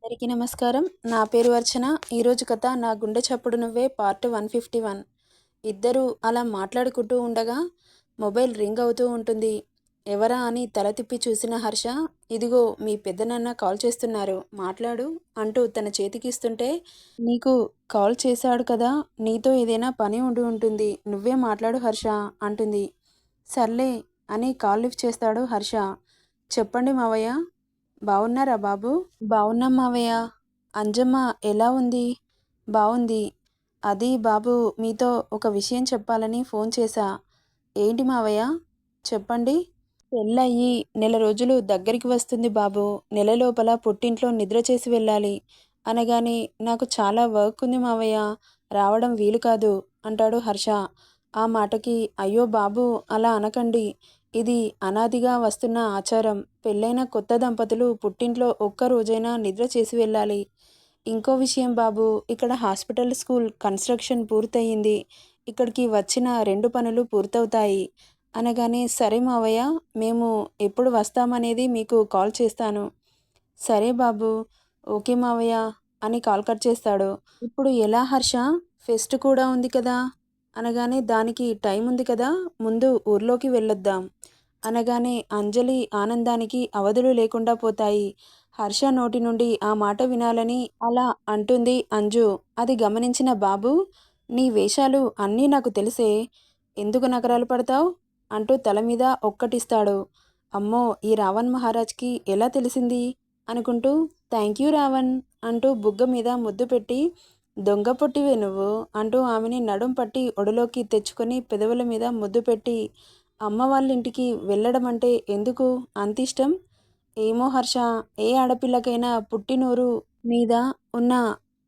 అందరికీ నమస్కారం. నా పేరు అర్చన. ఈరోజు కథ 'నా గుండె చప్పుడు నువ్వే' పార్ట్ 151. ఇద్దరూ అలా మాట్లాడుకుంటూ ఉండగా మొబైల్ రింగ్ అవుతూ ఉంటుంది. ఎవరా అని తల తిప్పి చూసిన హర్ష, ఇదిగో మీ పెద్దనాన్న కాల్ చేస్తున్నారు, మాట్లాడు అంటూ తన చేతికిస్తుంటే, నీకు కాల్ చేశాడు కదా, నీతో ఏదైనా పని ఉండి ఉంటుంది, నువ్వే మాట్లాడు హర్ష అంటుంది. సర్లే అని కాల్ లిఫ్ట్ చేస్తాడు హర్ష. చెప్పండి మావయ్య. బావున్నారా బాబు? బావున్నాం మావయ్య. అంజమ్మ ఎలా ఉంది? బావుంది. అది బాబు, మీతో ఒక విషయం చెప్పాలని ఫోన్ చేశా. ఏంటి మావయ్య? చెప్పండి. పెళ్ళయ్యి నెల రోజులు దగ్గరికి వస్తుంది బాబు. నెల లోపల పుట్టింట్లో నిద్ర చేసి వెళ్ళాలి అనగానే, నాకు చాలా వర్క్ ఉంది మావయ్య, రావడం వీలు కాదు అంటాడు హర్ష. ఆ మాటకి, అయ్యో బాబు అలా అనకండి, ఇది అనాదిగా వస్తున్న ఆచారం. పెళ్ళైన కొత్త దంపతులు పుట్టింట్లో ఒక్క రోజైనా నిద్ర చేసి వెళ్ళాలి. ఇంకో విషయం బాబు, ఇక్కడ హాస్పిటల్ స్కూల్ కన్స్ట్రక్షన్ పూర్తయింది. ఇక్కడికి వచ్చిన 2 పనులు పూర్తవుతాయి అనగానే, సరే మావయ్య, మేము ఎప్పుడు వస్తామనేది మీకు కాల్ చేస్తాను. సరే బాబు, ఓకే మావయ్య అని కాల్ కట్ చేస్తాడు. ఇప్పుడు ఎలా హర్ష? ఫెస్ట్ కూడా ఉంది కదా అనగానే, దానికి టైం ఉంది కదా, ముందు ఊర్లోకి వెళ్ళొద్దాం అనగానే అంజలి ఆనందానికి అవధులు లేకుండా పోతాయి. హర్ష నోటి నుండి ఆ మాట వినాలని అలా అంటుంది అంజు. అది గమనించిన బాబు, నీ వేషాలు అన్నీ నాకు తెలిసే, ఎందుకు నకరాలు పడతావు అంటూ తల మీద ఒక్కటిస్తాడు. అమ్మో, ఈ రావణ్ మహారాజ్కి ఎలా తెలిసింది అనుకుంటూ, థ్యాంక్ యూ రావణ్ అంటూ బుగ్గ మీద ముద్దు పెట్టి, దొంగ పొట్టివే నువ్వు అంటూ ఆమెని నడుం పట్టి ఒడిలోకి తెచ్చుకొని పెదవుల మీద ముద్దు పెట్టి, అమ్మ వాళ్ళ ఇంటికి వెళ్ళడం అంటే ఎందుకు అంత ఇష్టం? ఏమో హర్ష, ఏ ఆడపిల్లకైనా పుట్టినూరు మీద ఉన్న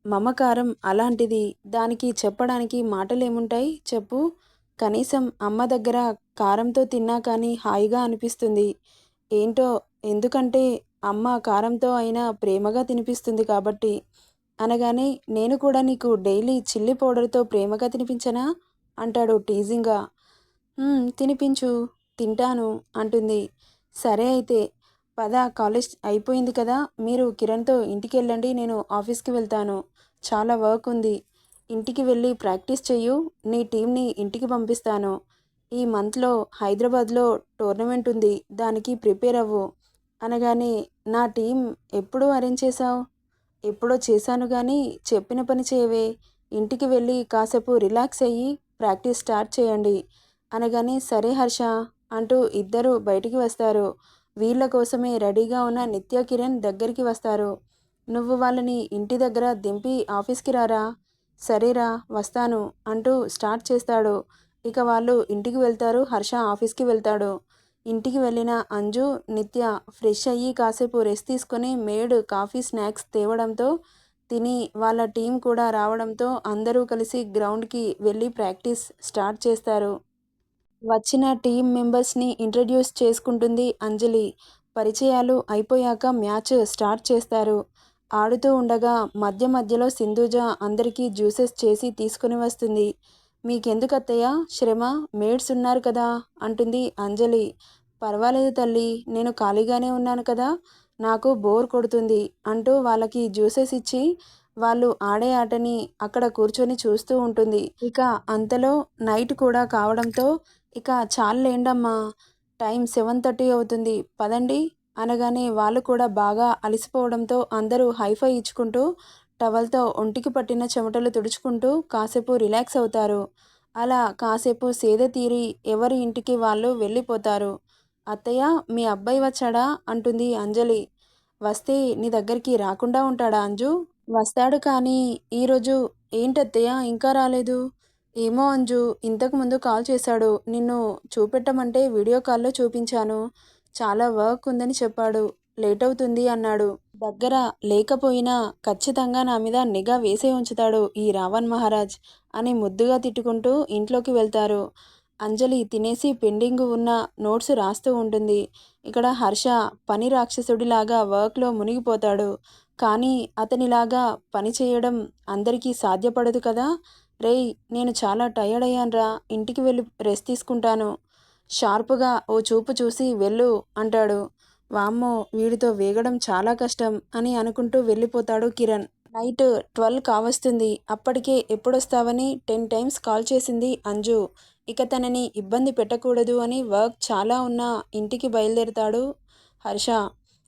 మమకారం అలాంటిది. దానికి చెప్పడానికి మాటలేముంటాయి చెప్పు? కనీసం అమ్మ దగ్గర కారంతో తిన్నా కానీ హాయిగా అనిపిస్తుంది. ఏంటో, ఎందుకంటే అమ్మ కారంతో అయినా ప్రేమగా తినిపిస్తుంది కాబట్టి అనగానే, నేను కూడా నీకు డైలీ చిల్లీ పౌడర్తో ప్రేమగా తినిపించనా అంటాడు టీజింగ్గా. తినిపించు, తింటాను అంటుంది. సరే అయితే పద, కాలేజ్ అయిపోయింది కదా, మీరు కిరణ్తో ఇంటికి వెళ్ళండి, నేను ఆఫీస్కి వెళ్తాను, చాలా వర్క్ ఉంది. ఇంటికి వెళ్ళి ప్రాక్టీస్ చెయ్యు, నీ టీంని ఇంటికి పంపిస్తాను. ఈ మంత్లో హైదరాబాద్లో టోర్నమెంట్ ఉంది, దానికి ప్రిపేర్ అవ్వు అనగానే, నా టీం ఎప్పుడు అరేంజ్ చేశావు? ఎప్పుడో చేశాను కానీ, చెప్పిన పని చేయవే, ఇంటికి వెళ్ళి కాసేపు రిలాక్స్ అయ్యి ప్రాక్టీస్ స్టార్ట్ చేయండి అనగానే, సరే హర్ష అంటూ ఇద్దరు బయటికి వస్తారు. వీళ్ళ కోసమే రెడీగా ఉన్న నిత్య కిరణ్ దగ్గరికి వస్తారు. నువ్వు వాళ్ళని ఇంటి దగ్గర దింపి ఆఫీస్కి రారా. సరేరా వస్తాను అంటూ స్టార్ట్ చేస్తాడు. ఇక వాళ్ళు ఇంటికి వెళ్తారు. హర్ష ఆఫీస్కి వెళ్తాడు. ఇంటికి వెళ్ళిన అంజు, నిత్య ఫ్రెష్ అయ్యి కాసేపు రెస్ట్ తీసుకొని మేడ్ కాఫీ స్నాక్స్ తేవడంతో, తిని వాళ్ళ టీం కూడా రావడంతో అందరూ కలిసి గ్రౌండ్కి వెళ్ళి ప్రాక్టీస్ స్టార్ట్ చేస్తారు. వచ్చిన టీం మెంబర్స్ని ఇంట్రడ్యూస్ చేసుకుంటుంది అంజలి. పరిచయాలు అయిపోయాక మ్యాచ్ స్టార్ట్ చేస్తారు. ఆడుతూ ఉండగా మధ్య మధ్యలో సింధూజ అందరికీ జ్యూసెస్ చేసి తీసుకుని వస్తుంది. మీకెందుకు అత్తయ్య శ్రమ, మేడ్స్ ఉన్నారు కదా అంటుంది అంజలి. పర్వాలేదు తల్లి, నేను ఖాళీగానే ఉన్నాను కదా, నాకు బోర్ కొడుతుంది అంటూ వాళ్ళకి జ్యూసెస్ ఇచ్చి వాళ్ళు ఆడే ఆటని అక్కడ కూర్చొని చూస్తూ ఉంటుంది. ఇక అంతలో నైట్ కూడా కావడంతో, ఇక చాలేండమ్మా, టైం 7:30 అవుతుంది, పదండి అనగానే, వాళ్ళు కూడా బాగా అలసిపోవడంతో అందరూ హైఫై ఇచ్చుకుంటూ టవల్తో ఒంటికి పట్టిన చెమటలు తుడుచుకుంటూ కాసేపు రిలాక్స్ అవుతారు. అలా కాసేపు సేద తీరి ఎవరి ఇంటికి వాళ్ళు వెళ్ళిపోతారు. అత్తయ్య, మీ అబ్బాయి వచ్చాడా అంటుంది అంజలి. వస్తే నీ దగ్గరికి రాకుండా ఉంటాడా అంజు? వస్తాడు కానీ ఈరోజు. ఏంటత్తయ్య ఇంకా రాలేదు? ఏమో అంజు, ఇంతకుముందు కాల్ చేశాడు, నిన్ను చూపెట్టమంటే వీడియో కాల్లో చూపించాను, చాలా వర్క్ ఉందని చెప్పాడు, లేట్ అవుతుంది అన్నాడు. దగ్గర లేకపోయినా ఖచ్చితంగా నా మీద నిఘా వేసే ఉంచుతాడు ఈ రావణ్ మహారాజ్ అని ముద్దుగా తిట్టుకుంటూ ఇంట్లోకి వెళ్తారు. అంజలి తినేసి పెండింగ్ ఉన్న నోట్స్ రాస్తూ ఉంటుంది. ఇక్కడ హర్ష పని రాక్షసుడిలాగా వర్క్లో మునిగిపోతాడు. కానీ అతనిలాగా పని చేయడం అందరికీ సాధ్యపడదు కదా. రేయ్, నేను చాలా టయర్డ్ అయ్యాన్రా, ఇంటికి వెళ్ళి రెస్ట్ తీసుకుంటాను, షార్ప్గా ఓ చూపు చూసి వెళ్ళు అంటాడు. వామ్మో వీడితో వేగడం చాలా కష్టం అని అనుకుంటూ వెళ్ళిపోతాడు కిరణ్. నైట్ 12 కావస్తుంది. అప్పటికే ఎప్పుడొస్తావని 10 టైమ్స్ కాల్ చేసింది అంజు. ఇక తనని ఇబ్బంది పెట్టకూడదు అని వర్క్ చాలా ఉన్నా ఇంటికి బయలుదేరతాడు హర్ష.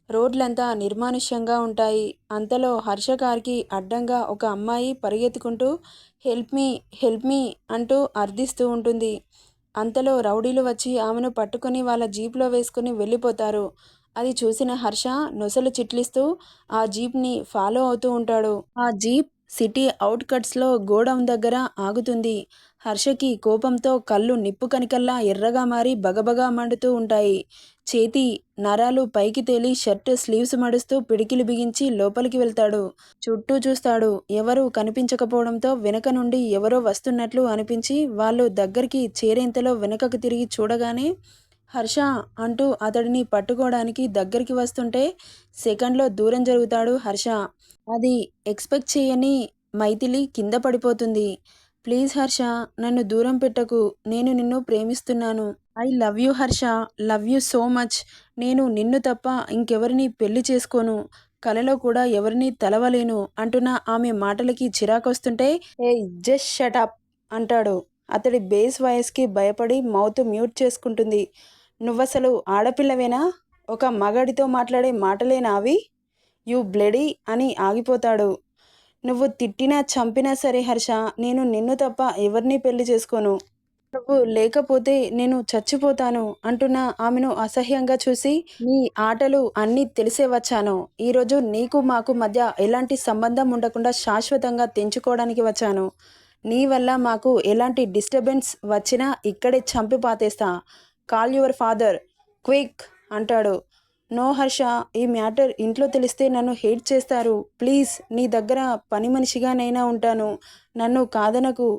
రోడ్లంతా నిర్మానుష్యంగా ఉంటాయి. అంతలో హర్ష కార్కి అడ్డంగా ఒక అమ్మాయి పరిగెత్తుకుంటూ హెల్ప్ మీ హెల్ప్ మీ అంటూ అర్థిస్తూ ఉంటుంది. అంతలో రౌడీలు వచ్చి ఆమెను పట్టుకొని వాళ్ళ జీప్లో వేసుకుని వెళ్ళిపోతారు. అది చూసిన హర్ష నొసలు చిట్లిస్తూ ఆ జీప్ని ఫాలో అవుతూ ఉంటాడు. ఆ జీప్ సిటీ అవుట్కట్స్లో గోడౌన్ దగ్గర ఆగుతుంది. హర్షకి కోపంతో కళ్ళు నిప్పు కనికల్లా ఎర్రగా మారి బగబగా మండుతూ ఉంటాయి. చేతి నరాలు పైకి తేలి షర్ట్ స్లీవ్స్ మడుస్తూ పిడికిలి బిగించి లోపలికి వెళ్తాడు. చుట్టూ చూస్తాడు. ఎవరూ కనిపించకపోవడంతో వెనక నుండి ఎవరో వస్తున్నట్లు అనిపించి వాళ్ళు దగ్గరికి చేరేంతలో వెనకకు తిరిగి చూడగానే హర్ష అంటూ అతడిని పట్టుకోవడానికి దగ్గరికి వస్తుంటే సెకండ్లో దూరం జరుగుతాడు హర్ష. అది ఎక్స్పెక్ట్ చేయని మైథిలి కింద పడిపోతుంది. ప్లీజ్ హర్ష, నన్ను దూరం పెట్టకు. నేను నిన్ను ప్రేమిస్తున్నాను. I love you Harsha, love you so much. నేను నిన్ను తప్ప ఇంకెవరిని పెళ్లి చేసుకోను. కలలో కూడా ఎవరిని తలవలేను అంటున్న ఆమె మాటలకి చిరాకొస్తుంటే ఏ జస్ట్ షటప్ అంటాడు. అతడి బేస్ వాయిస్కి భయపడి మౌత్ మ్యూట్ చేసుకుంటుంది. నువ్వసలు ఆడపిల్లవేనా? ఒక మగాడితో మాట్లాడే మాటలేనా అవి? యూ బ్లడీ అని ఆగిపోతాడు. నువ్వు తిట్టినా చంపినా సరే హర్ష, నేను నిన్ను తప్ప ఎవరిని పెళ్లి చేసుకోను. నువ్వు లేకపోతే నేను చచ్చిపోతాను అంటున్న ఆమెను అసహ్యంగా చూసి నీ ఆటలు అన్నీ తెలిసే వచ్చాను. ఈరోజు నీకు మాకు మధ్య ఎలాంటి సంబంధం ఉండకుండా శాశ్వతంగా తెంచుకోవడానికి వచ్చాను. నీ వల్ల మాకు ఎలాంటి డిస్టర్బెన్స్ వచ్చినా ఇక్కడే చంపి పాతేస్తా. కాల్ యువర్ ఫాదర్ క్విక్ అంటాడు. నో హర్ష, ఈ మ్యాటర్ ఇంట్లో తెలిస్తే నన్ను హేట్ చేస్తారు. ప్లీజ్ నీ దగ్గర పని మనిషిగానైనా ఉంటాను. నన్ను కాదనకు.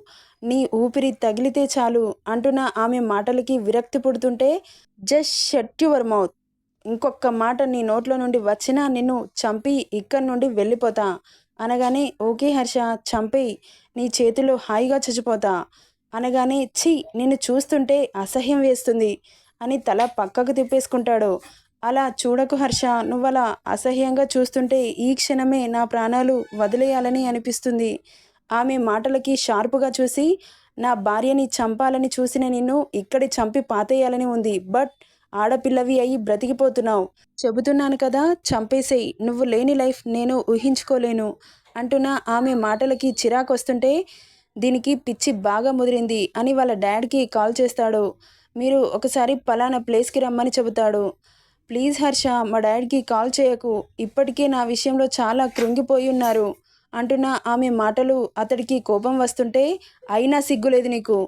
నీ ఊపిరి తగిలితే చాలు అంటున్న ఆమె మాటలకి విరక్తి పుడుతుంటే జస్ట్ షట్ యువర్ మౌత్. ఇంకొక మాట నీ నోట్లో నుండి వచ్చినా నిన్ను చంపి ఇక్కడి నుండి వెళ్ళిపోతా అనగానే ఓకే హర్ష, చంపేయి. నీ చేతిలో హాయిగా చచ్చిపోతా అనగానే ఛీ, నిన్ను చూస్తుంటే అసహ్యం వేస్తుంది అని తల పక్కకు తిప్పేసుకుంటాడు. అలా చూడకు హర్ష, నువ్వలా అసహ్యంగా చూస్తుంటే ఈ క్షణమే నా ప్రాణాలు వదిలేయాలని అనిపిస్తుంది. ఆమె మాటలకి షార్పుగా చూసి నా భార్యని చంపాలని చూసిన నిన్ను ఇక్కడి చంపి పాతేయాలని ఉంది. బట్ ఆడపిల్లవి అయి బ్రతికిపోతున్నావు. చెబుతున్నాను కదా, చంపేసేయి. నువ్వు లేని లైఫ్ నేను ఊహించుకోలేను అంటున్న ఆమె మాటలకి చిరాకు వస్తుంటే దీనికి పిచ్చి బాగా ముదిరింది అని వాళ్ళ డాడ్కి కాల్ చేస్తాడు. మీరు ఒకసారి పలానా ప్లేస్కి రమ్మని చెబుతాడు. ప్లీజ్ హర్ష, మా డాడీకి కాల్ చేయకు. ఇప్పటికే నా విషయంలో చాలా కృంగిపోయి ఉన్నారు అంటున్న ఆమె మాటలు అతడికి కోపం వస్తుంటే అయినా సిగ్గులేదు నీకు.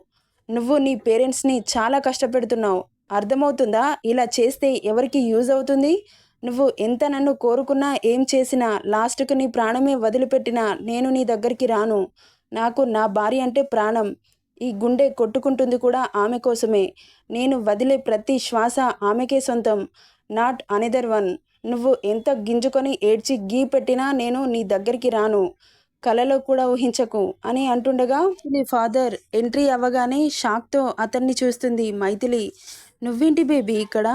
నువ్వు నీ పేరెంట్స్ని చాలా కష్టపెడుతున్నావు. అర్థమవుతుందా? ఇలా చేస్తే ఎవరికి యూజ్ అవుతుంది? నువ్వు ఎంత నన్ను కోరుకున్నా ఏం చేసినా లాస్ట్కు నీ ప్రాణమే వదిలిపెట్టినా నేను నీ దగ్గరికి రాను. నాకు నా భార్య అంటే ప్రాణం. ఈ గుండె కొట్టుకుంటుంది కూడా ఆమె కోసమే. నేను వదిలే ప్రతి శ్వాస ఆమెకే సొంతం. Not another one. నువ్వు ఎంత గింజుకొని ఏడ్చి గీ పెట్టినా నేను నీ దగ్గరికి రాను. కలలో కూడా ఊహించకు అని అంటుండగా నీ ఫాదర్ ఎంట్రీ అవ్వగానే షాక్తో అతన్ని చూస్తుంది మైథిలి. నువ్వేంటి బేబీ ఇక్కడ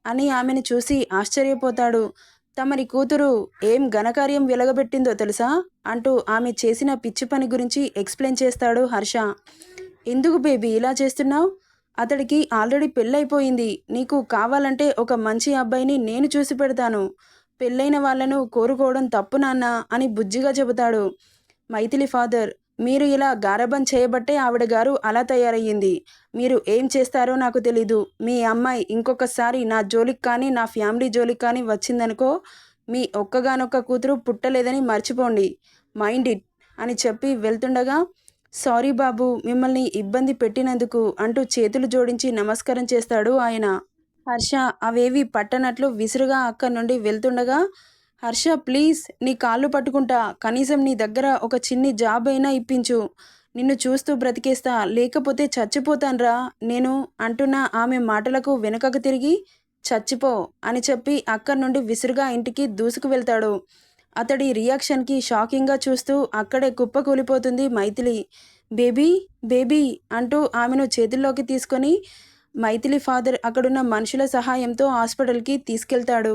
అని ఆమెను చూసి ఆశ్చర్యపోతాడు. తమరి కూతురు ఏం ఘనకార్యం వెలగబెట్టిందో తెలుసా అంటూ ఆమె చేసిన పిచ్చి పని గురించి ఎక్స్ప్లెయిన్ చేస్తాడు హర్ష. ఎందుకు బేబీ ఇలా చేస్తున్నావు? అతడికి ఆల్రెడీ పెళ్ళైపోయింది. నీకు కావాలంటే ఒక మంచి అబ్బాయిని నేను చూసి పెడతాను. పెళ్ళైన వాళ్ళను కోరుకోవడం తప్పు నాన్న అని బుజ్జిగా చెబుతాడు. మైథిలి ఫాదర్, మీరు ఇలా గారాబం చేయబట్టే ఆవిడ గారు అలా తయారయ్యింది. మీరు ఏం చేస్తారో నాకు తెలీదు. మీ అమ్మాయి ఇంకొకసారి నా జోలికి కానీ నా ఫ్యామిలీ జోలికి కానీ వచ్చిందనుకో, మీ ఒక్కగానొక్క కూతురు పుట్టలేదని మర్చిపోండి. మైండ్ ఇట్ అని చెప్పి వెళ్తుండగా సారీ బాబు, మిమ్మల్ని ఇబ్బంది పెట్టినందుకు అంటూ చేతులు జోడించి నమస్కారం చేస్తాడు ఆయన. హర్ష అవేవి పట్టనట్లు విసురుగా అక్కడి నుండి వెళ్తుండగా హర్ష ప్లీజ్ నీ కాళ్ళు పట్టుకుంటా, కనీసం నీ దగ్గర ఒక చిన్ని జాబ్ అయినా ఇప్పించు. నిన్ను చూస్తూ బ్రతికేస్తా, లేకపోతే చచ్చిపోతాన్రా నేను అంటున్న ఆమె మాటలకు వెనుకకు తిరిగి చచ్చిపో అని చెప్పి అక్కడి నుండి విసురుగా ఇంటికి దూసుకు వెళ్తాడు. అతడి రియాక్షన్కి షాకింగ్గా చూస్తూ అక్కడే కుప్పకూలిపోతుంది మైథిలి. బేబీ బేబీ అంటూ ఆమెను చేతుల్లోకి తీసుకొని మైథిలి ఫాదర్ అక్కడున్న మనుషుల సహాయంతో హాస్పిటల్కి తీసుకెళ్తాడు.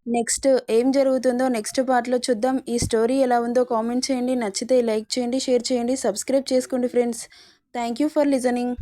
నెక్స్ట్ ఏం జరుగుతుందో నెక్స్ట్ పార్ట్లో చూద్దాం. ఈ స్టోరీ ఎలా ఉందో కామెంట్ చేయండి. నచ్చితే లైక్ చేయండి, షేర్ చేయండి, సబ్స్క్రైబ్ చేసుకోండి friends. Thank you for listening.